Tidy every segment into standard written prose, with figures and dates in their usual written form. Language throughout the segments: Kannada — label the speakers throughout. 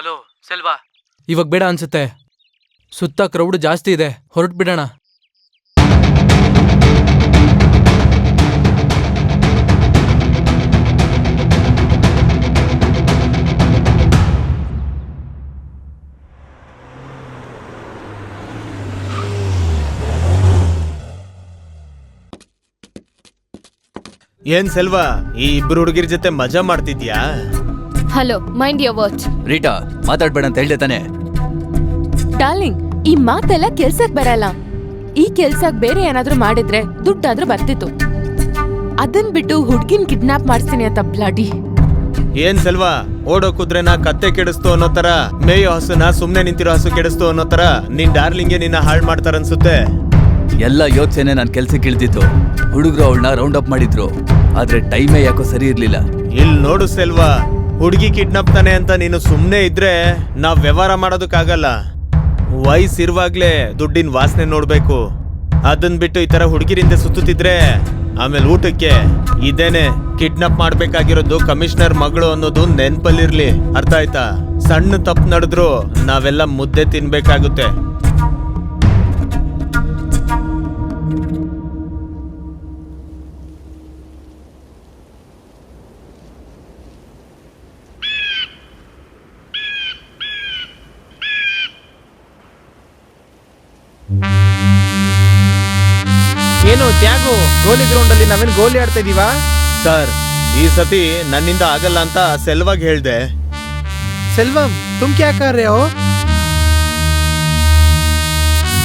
Speaker 1: ಹಲೋ ಸೆಲ್ವಾ, ಇವಾಗ ಬೇಡ ಅನ್ಸುತ್ತೆ. ಸುತ್ತ ಕ್ರೌಡ್ ಜಾಸ್ತಿ ಇದೆ, ಹೊರಟು ಬಿಡೋಣ.
Speaker 2: ಏನ್ ಸೆಲ್ವಾ, ಈ ಇಬ್ರು ಹುಡುಗಿರ ಜೊತೆ ಮಜಾ ಮಾಡ್ತಿದ್ಯಾ?
Speaker 3: Hello, mind your words.
Speaker 4: Rita, ಮಾತಾಡ್ಬೇಡ ಅಂತ ಹೇಳ್ದೆ ತಾನೆ.
Speaker 3: ಡಾರ್ಲಿಂಗ್, ಈ ಮಾತೆಲ್ಲ ಕೆಲ್ಸಕ್ ಬರಲ್ಲ. ಈ ಕೆಲ್ಸಕ್ ಬೇರೆ ಏನಾದ್ರೂ ಮಾಡಿದ್ರೆ ದುಡ್ಡಾದ್ರೂ ಬರ್ತಿತ್ತು. ಅದನ್ ಬಿಟ್ಟು ಹುಡ್ಗಿನ್ ಕಿಡ್ನಾಪ್ ಮಾಡಿಸ್ತೀನಿ ಅಂತ ಬ್ಲಡಿ.
Speaker 2: ಏನ್ ಸೆಲ್ವಾ, ಓಡೋ ಕುದ್ರೆನ ಕತ್ತೆ ಕೆಡಿಸ್ತು ಅನ್ನೋ ತರ, ಮೇಯೋ ಹಸುನ ಸುಮ್ನೆ ನಿಂತಿರೋ ಹಸು ಕೆಡಿಸ್ತು ಅನ್ನೋ ತರ ನಿನ್ ಡಾರ್ಲಿಂಗ್ಗೆ ನಿನ್ನ ಹಾಳ್ ಮಾಡ್ತಾರನ್ಸುತ್ತೆ.
Speaker 4: ಎಲ್ಲ ಯೋಚನೆ ನಾನ್ ಕೆಲ್ಸಕ್ಕೆ ಇಳ್ದಿತ್ತು. ಹುಡುಗರು ಅವಳನ್ನ ರೌಂಡ್ ಅಪ್ ಮಾಡಿದ್ರು, ಆದ್ರೆ ಟೈಮೇ ಯಾಕೋ ಸರಿ ಇರ್ಲಿಲ್ಲ.
Speaker 2: ಇಲ್ ನೋಡು ಸೆಲ್ವಾ, ಹುಡುಗಿ ಕಿಡ್ನಾಪ್ ತಾನೆ ಅಂತ ನೀನು ಸುಮ್ನೆ ಇದ್ರೆ ನಾವ್ ವ್ಯವಹಾರ ಮಾಡೋದಕ್ಕಾಗಲ್ಲ. ವಯಸ್ಸಿರುವಾಗ್ಲೇ ದುಡ್ಡಿನ ವಾಸನೆ ನೋಡ್ಬೇಕು. ಅದನ್ ಬಿಟ್ಟು ಈ ತರ ಹುಡುಗಿರಿಂದ ಸುತ್ತಿದ್ರೆ ಆಮೇಲೆ ಊಟಕ್ಕೆ ಇದೇನೆ ಕಿಡ್ನಾಪ್ ಮಾಡ್ಬೇಕಾಗಿರೋದು ಕಮಿಷನರ್ ಮಗಳು ಅನ್ನೋದು ನೆನ್ಪಲ್ಲಿರ್ಲಿ, ಅರ್ಥ ಆಯ್ತಾ? ಸಣ್ಣ ತಪ್ಪು ನಡೆದ್ರು ನಾವೆಲ್ಲ ಮುದ್ದೆ ತಿನ್ಬೇಕಾಗುತ್ತೆ.
Speaker 5: ಏನು ತ್ಯಾಗು, ಗೋಲಿ ಗ್ರೌಂಡ್ ಅಲ್ಲಿ ನಾವೇನು ಗೋಲಿ ಆಡ್ತಾ ಇದೀವಾ?
Speaker 2: ಸರ್, ಈ ಸತಿ ನನ್ನಿಂದ ಆಗಲ್ಲ ಅಂತ ಸೆಲ್ವಾಗ್ ಹೇಳ್ದೆ.
Speaker 5: ಸೆಲ್ವಂ, ತುಮ್ ಕ್ಯಾ ಕರ್ ರಹೆ ಹೋ?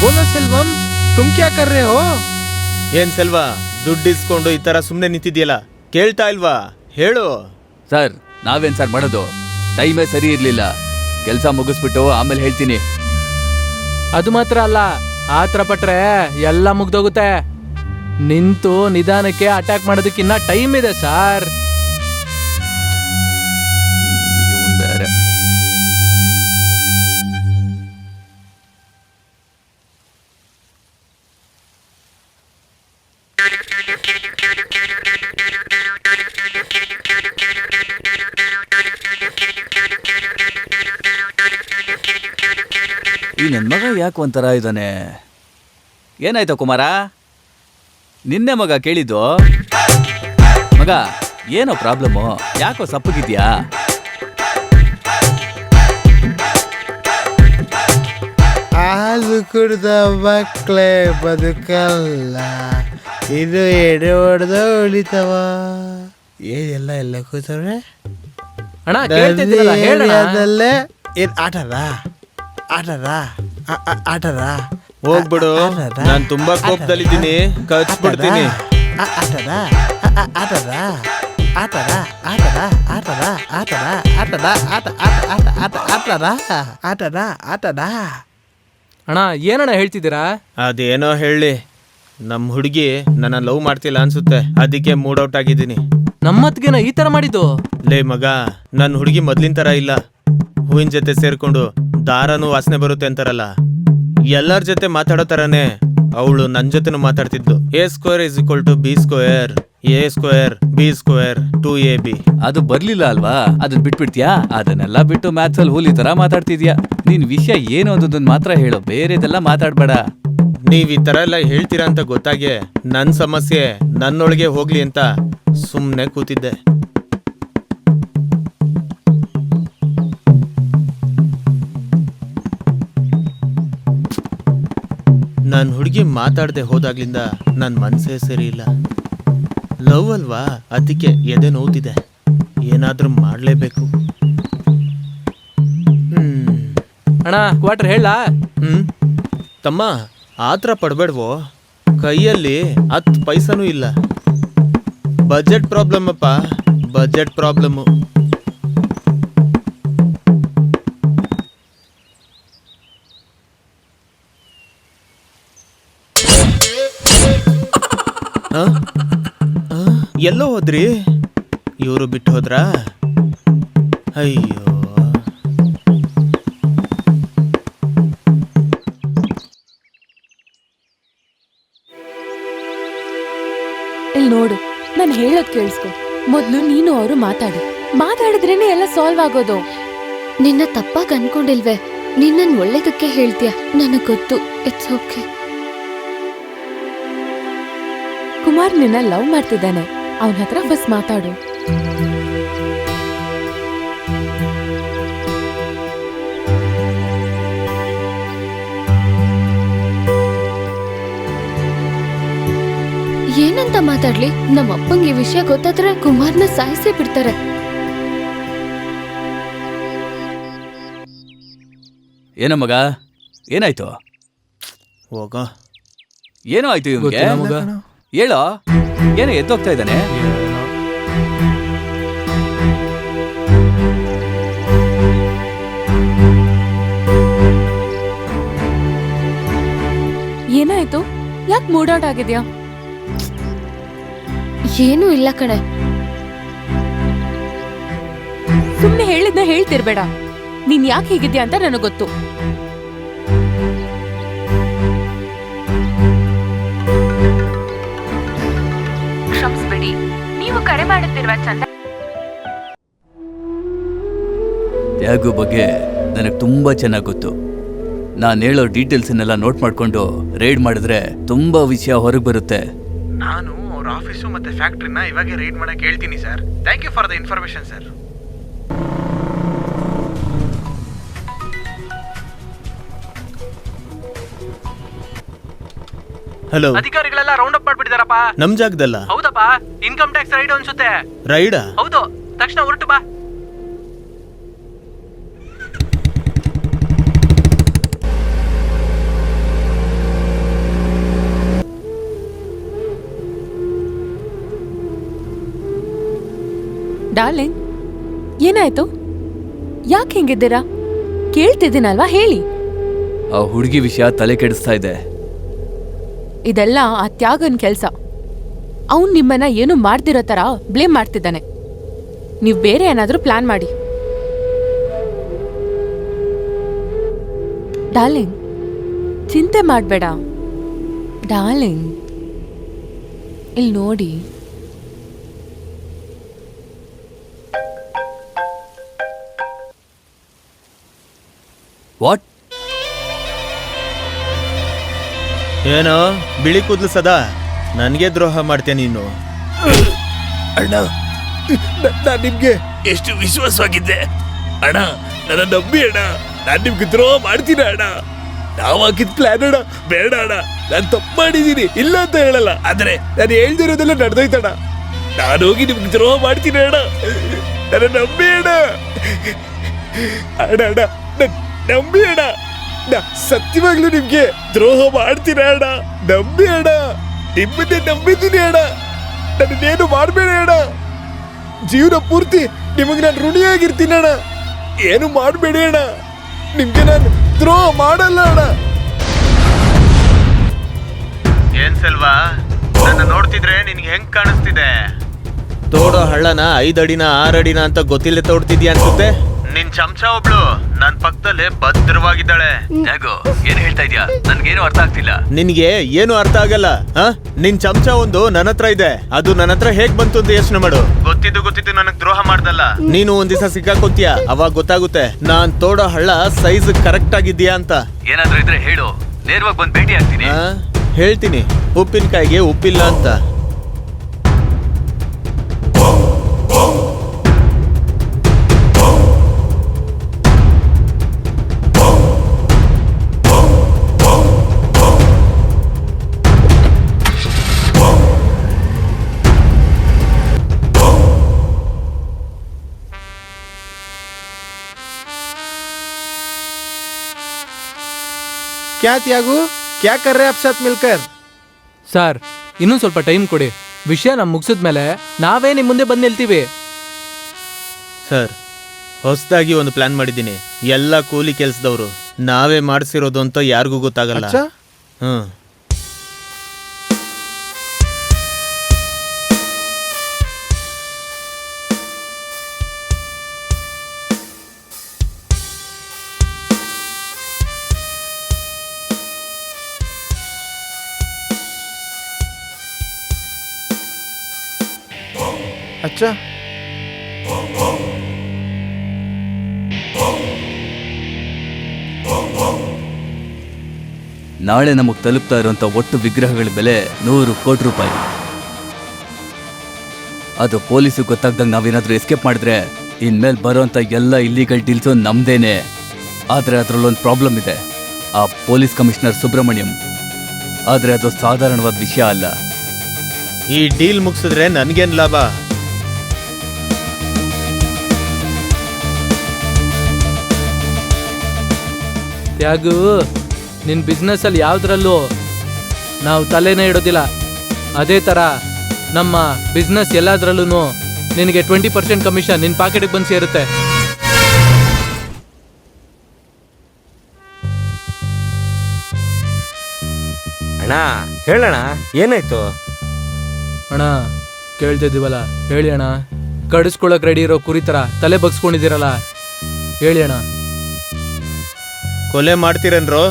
Speaker 5: ಬೋಲೋ ಸೆಲ್ವಂ, ತುಮ್ ಕ್ಯಾ ಕರ್ ರಹೆ ಹೋ?
Speaker 2: ಏನ್ ಸೆಲ್ವಾ, ದುಡ್ಡು ಇಸ್ಕೊಂಡು ಈ ತರ ಸುಮ್ನೆ ನಿಂತಿದ್ಯಲ್ಲ, ಕೇಳ್ತಾ ಇಲ್ವಾ? ಹೇಳು.
Speaker 4: ಸರ್, ನಾವೇನ್ ಸರ್ ಮಾಡೋದು? ಟೈಮೇ ಸರಿ ಇರ್ಲಿಲ್ಲ. ಕೆಲ್ಸ ಮುಗಿಸ್ಬಿಟ್ಟು ಆಮೇಲೆ ಹೇಳ್ತೀನಿ.
Speaker 1: ಅದು ಮಾತ್ರ ಅಲ್ಲ, ಆತರ ಪಟ್ರೆ ಎಲ್ಲ ಮುಗ್ದೋಗುತ್ತೆ. ನಿಂತು ನಿಧಾನಕ್ಕೆ ಅಟ್ಯಾಕ್ ಮಾಡೋದಕ್ಕಿನ್ನ ಟೈಮ್ ಇದೆ ಸಾರ್.
Speaker 4: ಇವ್ನ್ ಬೇರೆ. ಈ ನನ್ ಮಗ ಯಾಕೆ ಒಂಥರ ಇದ್ದಾನೆ? ಏನಾಯ್ತು ಕುಮಾರ? ನಿನ್ನೆ ಮಗ ಕೇಳಿದ್ದು. ಮಗ, ಏನೋ ಪ್ರಾಬ್ಲಮ್ಮು? ಯಾಕೋ ಸಪ್ಪಗಿದ್ಯಾ?
Speaker 5: ಹಾಲು ಕುಡ್ದ ಮಕ್ಕಳೇ ಬದುಕಲ್ಲ, ಇದು ಎಡೆ ಹೊಡೆದ ಉಳಿತವ. ಏನೆಲ್ಲ ಎಲ್ಲ ಕೂತವ್ರೆ
Speaker 1: ಅಣ್ಣ ಕೇಳ್ತಿದ್ದೀರಲ್ಲ, ಹೇಳಣ್ಣ.
Speaker 5: ಅದಲ್ಲೇ ಏನ್ ಆಟದ ಆಟದ ಆಟದ
Speaker 2: ಹೋಗ್ಬಿಡು, ನಾನ್ ತುಂಬಾ ಕೋಪದಲ್ಲಿದ್ದೀನಿ, ಕಚ್ಬಿಡ್ತೀನಿ.
Speaker 5: ಆಟದ ಆಟದ ಆಟದ ಆಟದ ಆಟದ ಆಟದ ಆಟದ ಆಟ ಆಟ ಆಟ ಆಟ ಆಟದ ಆಟದ ಆಟದ.
Speaker 1: ಅಣ್ಣ ಏನಣ್ಣ ಹೇಳ್ತಿದ್ದೀರಾ?
Speaker 2: ಅದೇನೋ ಹೇಳಿ, ನಮ್ ಹುಡುಗಿ ನನ್ನ ಲವ್ ಮಾಡ್ತಿಲ್ಲ ಅನ್ಸುತ್ತೆ, ಅದಕ್ಕೆ ಮೂಡ್ ಔಟ್ ಆಗಿದ್ದೀನಿ.
Speaker 1: ನಮ್ಮತ್ಗೆನ ಈ ತರ ಮಾಡಿದ್ದು?
Speaker 2: ಲೇ ಮಗ, ನನ್ ಹುಡುಗಿ ಮೊದ್ಲಿನ ತರ ಇಲ್ಲ. ಹೂವಿನ ಜೊತೆ ಸೇರ್ಕೊಂಡು ದಾರನೂ ವಾಸನೆ ಬರುತ್ತೆ ಅಂತಾರಲ್ಲ, ಎಲ್ಲರ ಜೊತೆ ಮಾತಾಡೋ ತರಾನೇ ಅವಳು ನನ್ ಜೊತೆನೂ ಮಾತಾಡ್ತಿದ್ಲು. A² = B², A² B² 2AB.
Speaker 4: ಅದು ಬರ್ಲಿಲ್ಲ ಅಲ್ವಾ? ಅದನ್ನ ಬಿಟ್ಬಿಡ್ತೀಯಾ? ಅದನ್ನೆಲ್ಲ ಬಿಟ್ಟು ಮ್ಯಾಥ್ಸ್ ಅಲ್ಲಿ ಹೂಲಿ ತರ ಮಾತಾಡ್ತಿದ್ಯಾ. ನಿನ್ ವಿಷಯ ಏನು ಅನ್ನೋದನ್ನ ಮಾತ್ರ ಹೇಳು, ಬೇರೆದೆಲ್ಲ ಮಾತಾಡ್ಬೇಡ.
Speaker 2: ನೀವ್ ಈ ತರ ಎಲ್ಲ ಹೇಳ್ತೀರಾ ಅಂತ ಗೊತ್ತಾಗೆ ನನ್ ಸಮಸ್ಯೆ ನನ್ನೊಳಗೆ ಹೋಗ್ಲಿ ಅಂತ ಸುಮ್ನೆ ಕೂತಿದ್ದೆ. ನನ್ ಹುಡುಗಿ ಮಾತಾಡದೆ ಹೋದಾಗ್ಲಿಂದ ನನ್ ಮನ್ಸೇ ಸರಿ ಇಲ್ಲ. ಲವ್ ಅಲ್ವಾ, ಅದಕ್ಕೆ ಎದೆ ನೋವ್ತಿದೆ. ಏನಾದ್ರೂ ಮಾಡ್ಲೇಬೇಕು.
Speaker 1: ಅಣ್ಣ ಕ್ವಾರ್ಟರ್ ಹೇಳ.
Speaker 2: ತಮ್ಮ, ಆತರ ಪಡ್ಬೇಡ್ವೋ. ಕೈಯಲ್ಲಿ 10 ಪೈಸನೂ ಇಲ್ಲ. ಬಜೆಟ್ ಪ್ರಾಬ್ಲಮ್ ಅಪ್ಪ, ಬಜೆಟ್ ಪ್ರಾಬ್ಲಮ್ಮು. ಎಲ್ಲೋ ಹೋದ್ರಿ? ಇವರು ಬಿಟ್ಟು ಹೋದ್ರಾ? ಅಯ್ಯೋ,
Speaker 3: ಇಲ್ಲಿ ನೋಡು, ನಾನು ಹೇಳೋದ್ ಕೇಳಿಸ್ಕೊ. ಮೊದ್ಲು ನೀನು ಅವರು ಮಾತಾಡಿದ್ರೇನೆ ಎಲ್ಲ ಸಾಲ್ವ್ ಆಗೋದು.
Speaker 6: ನಿನ್ನ ತಪ್ಪಾಗಿ ಅನ್ಕೊಂಡಿಲ್ವೇ? ನಿನ್ನನ್ ಒಳ್ಳೇದಕ್ಕೆ ಹೇಳ್ತೀಯ, ನನಗ್ ಗೊತ್ತು. It's okay.
Speaker 3: ಕುಮಾರ್ ನಿನ್ನ ಲವ್ ಮಾಡ್ತಿದ್ದಾನೆ, ಅವನ ಹತ್ರ ಫಸ್ಟ್ ಮಾತಾಡು.
Speaker 6: ಏನಂತ ಮಾತಾಡ್ಲಿ? ನಮ್ಮ ಅಪ್ಪಂಗೆ ಈ ವಿಷಯ ಗೊತ್ತಾದ್ರೆ ಕುಮಾರ್ನ ಸಾಯಿಸೇ ಬಿಡ್ತಾರೆ.
Speaker 4: ಏನೋ ಮಗ, ಏನಾಯ್ತು?
Speaker 2: ಹೋಗ.
Speaker 4: ಏನೋ ಆಯ್ತು ಇವ್ನಿಗೆ?
Speaker 1: ಗೊತ್ತಿಲ್ಲ ಮಗ.
Speaker 4: ಹೇಳೋ, ಏನೋ ಎದ್ದೋಗ್ತಾ ಇದ್ದಾನೆ?
Speaker 3: ಏನಾಯ್ತು? ಯಾಕೆ ಮೂಡ್ ಔಟ್ ಆಗಿದ್ಯಾ?
Speaker 6: ಏನೂ ಇಲ್ಲ ಕಣೆ.
Speaker 3: ಸುಮ್ನೆ ಹೇಳಿದ್ನ ಹೇಳ್ತಿರ್ಬೇಡ. ನೀನ್ ಯಾಕೆ ಹೀಗಿದ್ಯಾ ಅಂತ ನನಗ್ ಗೊತ್ತು. ಕ್ಷಮಿಸ್ಬಿಡಿ, ನೀವು ಕರೆ ಮಾಡುತ್ತಿರುವ ಚಂದ.
Speaker 4: ತ್ಯಾಗು ಬಗ್ಗೆ ನನಗೆ ತುಂಬಾ ಚೆನ್ನಾಗಿ ಗೊತ್ತು. ನಾನು ಹೇಳೋ ಡೀಟೇಲ್ಸನ್ನೆಲ್ಲ ನೋಟ್ ಮಾಡ್ಕೊಂಡು ರೈಡ್ ಮಾಡಿದ್ರೆ ತುಂಬಾ ವಿಷಯ ಹೊರಗೆ ಬರುತ್ತೆ.
Speaker 5: ನಾನು ಅವ್ರ ಆಫೀಸು ಮತ್ತೆ ಫ್ಯಾಕ್ಟ್ರಿನ ಇವಾಗೆ ರೈಡ್ ಮಾಡಕ್ ಹೇಳ್ತೀನಿ sir. Thank you for the information sir.
Speaker 2: Hello,
Speaker 1: ಅಧಿಕಾರಿಗಳೆಲ್ಲ ರೌಂಡ್ ಅಪ್ ಮಾಡ್ಬಿಟ್ಟಿದಾರಪ್ಪ.
Speaker 2: ನಮ್ ಜಾಗದಲ್ಲ?
Speaker 1: ಹೌದಪ್ಪ, ಇನ್ಕಮ್ ಟ್ಯಾಕ್ಸ್ ರೈಡ್ ಅನ್ಸುತ್ತೆ.
Speaker 2: ರೈಡಾ?
Speaker 1: ಹೌದು, ತಕ್ಷಣ ಹೊರಟು ಬಾ.
Speaker 3: ಡಾರ್ಲಿಂಗ್, ಏನಾಯ್ತು? ಯಾಕೆ ಹಿಂಗಿದ್ದೀರಾ? ಕೇಳ್ತಿದ್ದೀನಲ್ವಾ, ಹೇಳಿ.
Speaker 4: ಆ ಹುಡುಗಿ ವಿಷಯ ತಲೆ ಕೆಡಿಸ್ತಾ ಇದೆ.
Speaker 3: ಇದೆಲ್ಲ ಆ ತ್ಯಾಗನ್ ಕೆಲ್ಸ. ಅವ್ನ್ ನಿಮ್ಮನ್ನ ಏನು ಮಾಡ್ದಿರೋ ತರ ಬ್ಲೇಮ್ ಮಾಡ್ತಿದ್ದಾನೆ. ನೀವ್ ಬೇರೆ ಏನಾದ್ರೂ ಪ್ಲಾನ್ ಮಾಡಿ. ಡಾರ್ಲಿಂಗ್, ಚಿಂತೆ ಮಾಡ್ಬೇಡ. ಡಾರ್ಲಿಂಗ್, ಇಲ್ಲಿ ನೋಡಿ.
Speaker 4: ವಾಟ್?
Speaker 2: ಏನೋ ಬಿಳಿ ಕೂದ್ಲು ಸದಾ ನನ್ಗೆ ದ್ರೋಹ ಮಾಡ್ತೇನೆ ನೀನು.
Speaker 7: ಅಣ್ಣ, ನಾನ್ ನಿಮ್ಗೆ ಎಷ್ಟು ವಿಶ್ವಾಸವಾಗಿದ್ದೆ ಅಣ್ಣ. ನನ್ನ ನಂಬಿ ಅಣ್ಣ, ನಾನ್ ನಿಮ್ಗೆ ದ್ರೋಹ ಮಾಡ್ತೀನಿ ಅಣ್ಣ. ನಾವ್ ಹಾಕಿದ್ ಪ್ಲಾನ್ ಅಣ್ಣ. ಬೇಡ ಅಣ್ಣ, ನಾನ್ ತಪ್ಪು ಮಾಡಿದೀನಿ, ಇಲ್ಲ ಅಂತ ಹೇಳಲ್ಲ. ಆದ್ರೆ ನಾನು ಹೇಳ್ದಿರೋದೆಲ್ಲ ನಡೆದೋಯ್ತಣ್ಣ. ನಾನು ಹೋಗಿ ನಿಮ್ಗೆ ದ್ರೋಹ ಮಾಡ್ತೀನಿ ಅಣ್ಣ. ನನ್ನ ನಂಬಿ ಅಣ್ಣ. ಅಣ್ಣ ಅಣ್ಣ, ನಂಬಿ ಅಣ್ಣ. ನಾ ಸತ್ಯವಾಗ್ಲೂ ನಿಮ್ಗೆ ದ್ರೋಹ ಮಾಡ್ತೀರ ಅಣ್ಣ. ನಂಬಿ ಅಣ್ಣ, ನಿಮ್ಮನ್ನೇ ನಂಬಿದ್ದೀನಿ ಅಣ್ಣ. ನನ್ನೇನು ಮಾಡ್ಬೇಡ ಅಣ್ಣ. ಜೀವನ ಪೂರ್ತಿ ನಿಮಗೆ ನಾನು ಋಣಿಯಾಗಿರ್ತೀನಿ ಅಣ್ಣ. ಏನು ಮಾಡಬೇಡಿ ಅಣ್ಣ. ನಿಮ್ಗೆ ನಾನು ದ್ರೋಹ ಮಾಡಲ್ಲ ಅಣ್ಣ.
Speaker 2: ಏನ್ ಸೆಲ್ವಾ, ನನ್ನ ನೋಡ್ತಿದ್ರೆ ನಿನ್ಗೆ ಹೆಂಗ್ ಕಾಣಿಸ್ತಿದೆ? ತೋಡೋ ಹಳ್ಳನ 5 ಅಡಿನ 6 ಅಡಿನ ಅಂತ ಗೊತ್ತಿಲ್ಲದೆ ತೋಡ್ತಿದ್ಯಾ ಅನ್ಸುತ್ತೆ. ನಿನ್ ಚಮಚ ಒಬ್ಳು ನನ್ ಪಕ್ಕದಲ್ಲೇ ಭದ್ರವಾಗಿದ್ದಾಳೆ.
Speaker 4: ತ್ಯಾಗು, ಏನ್ ಹೇಳ್ತಾ ಇದ್ಯಾ? ನನ್ಗೇನು ಅರ್ಥ ಆಗ್ತಿಲ್ಲ.
Speaker 2: ನಿನ್ಗೆ ಏನು ಅರ್ಥ ಆಗಲ್ಲ. ನಿನ್ ಚಮಚ ಒಂದು ನನ್ನ ಹತ್ರ ಇದೆ, ಅದು ನನ್ನ ಹತ್ರ ಹೇಗ್ ಬಂತು ಅಂತ ಯೋಚನೆ ಮಾಡು. ಗೊತ್ತಿದ್ದು ನನಗ್ ದ್ರೋಹ ಮಾಡ್ದಲ್ಲ. ನೀನು ಒಂದ್ ದಿವಸ ಸಿಕ್ಕಾಕೊಂತೀಯ, ಅವಾಗ ಗೊತ್ತಾಗುತ್ತೆ ನಾನ್ ತೋಡೋ ಹಳ್ಳ ಸೈಜ್ ಕರೆಕ್ಟ್ ಆಗಿದ್ಯಾ ಅಂತ.
Speaker 4: ಏನಾದ್ರೂ ಇದ್ರೆ ಹೇಳು, ನೇರವಾಗಿ ಬಂದು ಭೇಟಿ ಆಗ್ತೀನಿ.
Speaker 2: ಹೇಳ್ತೀನಿ, ಉಪ್ಪಿನಕಾಯಿಗೆ ಉಪ್ಪಿಲ್ಲ ಅಂತ.
Speaker 5: ಕ್ಯಾ ತ್ಯಾಗು, ಕ್ಯಾ ಕರ್ ರೇ ಆಪ್ ಸಾಥ್ ಮಿಲ್ಕರ್?
Speaker 1: ಸರ್, ಇನ್ನೊಂದು ಸ್ವಲ್ಪ ಟೈಮ್ ಕೊಡಿ. ವಿಷಯ ನಮ್ ಮುಗಿಸಿದ್ಮೇಲೆ ನಾವೇ ನಿಮ್ ಮುಂದೆ ಬಂದು ನಿಲ್ತೀವಿ.
Speaker 2: ಸರ್, ಹೊಸದಾಗಿ ಒಂದು ಪ್ಲಾನ್ ಮಾಡಿದ್ದೀನಿ. ಎಲ್ಲ ಕೂಲಿ ಕೆಲ್ಸದವ್ರು, ನಾವೇ ಮಾಡಿಸಿರೋದು ಅಂತ ಯಾರಿಗೂ ಗೊತ್ತಾಗಲ್ಲ.
Speaker 5: ಅಚ್ಚಾ?
Speaker 2: ಹ್ಮ್.
Speaker 5: अच्छा
Speaker 4: ನಾಳೆ ನಮಗೆ ತಲುಪ್ತಾ ಇರುವಂಥ ಒಟ್ಟು ವಿಗ್ರಹಗಳ ಬೆಲೆ 100 ಕೋಟಿ ರೂಪಾಯಿ. ಅದು ಪೊಲೀಸಿಗೆ ಗೊತ್ತಾಗ್ದಂಗೆ ನಾವೇನಾದ್ರೂ ಎಸ್ಕೇಪ್ ಮಾಡಿದ್ರೆ ಇನ್ಮೇಲೆ ಬರೋಂಥ ಎಲ್ಲ ಇಲ್ಲಿಗಲ್ ಡೀಲ್ಸು ನಮ್ದೇನೆ. ಆದರೆ ಅದರಲ್ಲೊಂದು ಪ್ರಾಬ್ಲಮ್ ಇದೆ. ಆ ಪೊಲೀಸ್ ಕಮಿಷನರ್ ಸುಬ್ರಹ್ಮಣ್ಯಂ. ಆದರೆ ಅದು ಸಾಧಾರಣವಾದ ವಿಷಯ ಅಲ್ಲ.
Speaker 2: ಈ ಡೀಲ್ ಮುಗಿಸಿದ್ರೆ ನನ್ಗೇನ್ ಲಾಭ?
Speaker 1: ತ್ಯಾಗು, ನಿನ್ನ ಬಿಸ್ನೆಸ್ಸಲ್ಲಿ ಯಾವುದ್ರಲ್ಲೂ ನಾವು ತಲೆನೇ ಇಡೋದಿಲ್ಲ. ಅದೇ ಥರ ನಮ್ಮ ಬಿಸ್ನೆಸ್ ಎಲ್ಲದರಲ್ಲೂ ನಿನಗೆ 20% ಕಮಿಷನ್ ನಿನ್ನ ಪಾಕೆಟಿಗೆ ಬಂದು ಸೇರುತ್ತೆ.
Speaker 8: ಅಣ್ಣ ಹೇಳೋಣ, ಏನಾಯ್ತು?
Speaker 1: ಅಣ್ಣ ಕೇಳ್ತಿದ್ದೀವಲ್ಲ, ಹೇಳಿ ಅಣ್ಣ. ಕಡಿಸ್ಕೊಳಕ್ ರೆಡಿ ಇರೋ ಕುರಿ ಥರ ತಲೆ ಬಗ್ಸ್ಕೊಂಡಿದ್ದೀರಲ್ಲ, ಹೇಳಿ ಅಣ್ಣ.
Speaker 2: ಕೊಲೆ ಮಾಡ್ತೀರೇನ್ರೋ?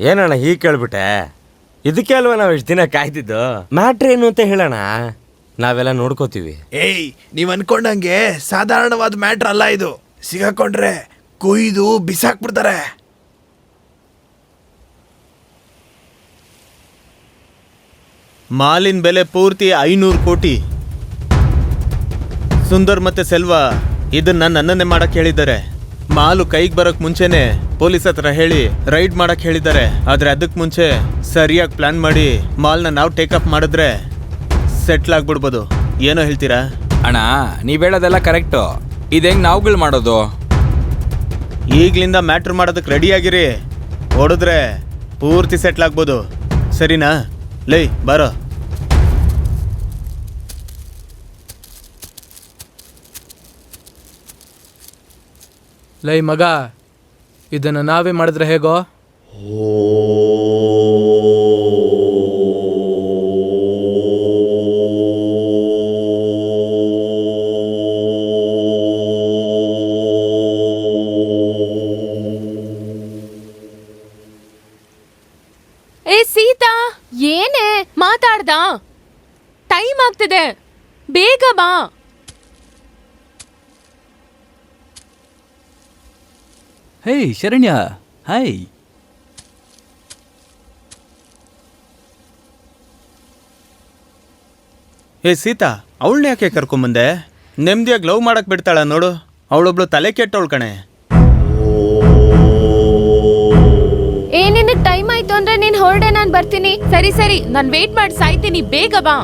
Speaker 8: ಏನಣ್ಣ ಹೀಗೆ ಕೇಳ್ಬಿಟ್ಟೆ? ಇದಕ್ಕೆ ಅಲ್ವಾ ನಾವು ಇಷ್ಟು ದಿನ ಕಾಯ್ತಿದ್ದು. ಮ್ಯಾಟ್ರ್ ಏನು ಅಂತ ಹೇಳೋಣ, ನಾವೆಲ್ಲ ನೋಡ್ಕೋತೀವಿ.
Speaker 5: ಏಯ್, ನೀವ್ ಅನ್ಕೊಂಡಂಗೆ ಸಾಧಾರಣವಾದ ಮ್ಯಾಟ್ರ್ ಅಲ್ಲ ಇದು. ಸಿಗಾಕೊಂಡ್ರೆ ಕೊಯ್ದು ಬಿಸಾಕ್ಬಿಡ್ತಾರೆ.
Speaker 2: ಮಾಲಿನ ಬೆಲೆ ಪೂರ್ತಿ 500 ಕೋಟಿ. ಸುಂದರ್ ಮತ್ತೆ ಸೆಲ್ವಾ ಇದನ್ನ ನನ್ನನ್ನೇ ಮಾಡಕ್ ಹೇಳಿದ್ದಾರೆ. ಮಾಲು ಕೈಗೆ ಬರೋಕ್ ಮುಂಚೆನೆ ಪೊಲೀಸ್ ಹತ್ರ ಹೇಳಿ ರೈಡ್ ಮಾಡಕ್ ಹೇಳಿದ್ದಾರೆ. ಆದ್ರೆ ಅದಕ್ಕೆ ಮುಂಚೆ ಸರಿಯಾಗಿ ಪ್ಲಾನ್ ಮಾಡಿ ಮಾಲ್ನ ನಾವು ಟೇಕಪ್ ಮಾಡಿದ್ರೆ ಸೆಟ್ಲ್ ಆಗ್ಬಿಡ್ಬೋದು. ಏನೋ ಹೇಳ್ತೀರಾ?
Speaker 9: ಅಣ್ಣ, ನೀವ್ ಹೇಳೋದೆಲ್ಲ ಕರೆಕ್ಟು. ಇದೆಂಗ್ ನಾವುಗಳು ಮಾಡೋದು?
Speaker 2: ಈಗ್ಲಿಂದ ಮ್ಯಾಟ್ರ್ ಮಾಡೋದಕ್ಕೆ ರೆಡಿ ಆಗಿರಿ. ಹೊಡೆದ್ರೆ ಪೂರ್ತಿ ಸೆಟ್ಲ್ ಆಗ್ಬೋದು. ಸರಿನಾ? ಲೈ ಬಾರೋ.
Speaker 1: ಲೈ ಮಗ, ಇದನ್ನು ನಾವೇ ಮಾಡಿದ್ರೆ ಹೇಗೋ?
Speaker 3: ಏ ಸೀತಾ, ಏನೇ ಮಾತಾಡ್ದ? ಟೈಮ್ ಆಗ್ತಿದೆ, ಬೇಗ ಬಾ.
Speaker 4: ಹೇ ಶರಣ್ಯ, ಹಾಯ್.
Speaker 2: ಏ ಸೀತಾ, ಅವಳನ್ನ ಯಾಕೆ ಕರ್ಕೊಂಬಂದೆ? ನೆಮ್ಮದಿಯಾಗಿ ಲವ್ ಮಾಡಕ್ ಬಿಡ್ತಾಳ ನೋಡು. ಅವಳೊಬ್ಳು ತಲೆ ಕೆಟ್ಟವಳು ಕಣೆ.
Speaker 6: ಏ ನಿನಗ್ ಟೈಮ್ ಆಯ್ತು ಅಂದ್ರೆ ನೀನ್ ಹೊರಡೆ, ನಾನ್ ಬರ್ತೀನಿ.
Speaker 3: ಸರಿ ಸರಿ, ನಾನ್ ವೇಟ್ ಮಾಡಿ ಸಾಯ್ತೀನಿ, ಬೇಗ ಬಾ.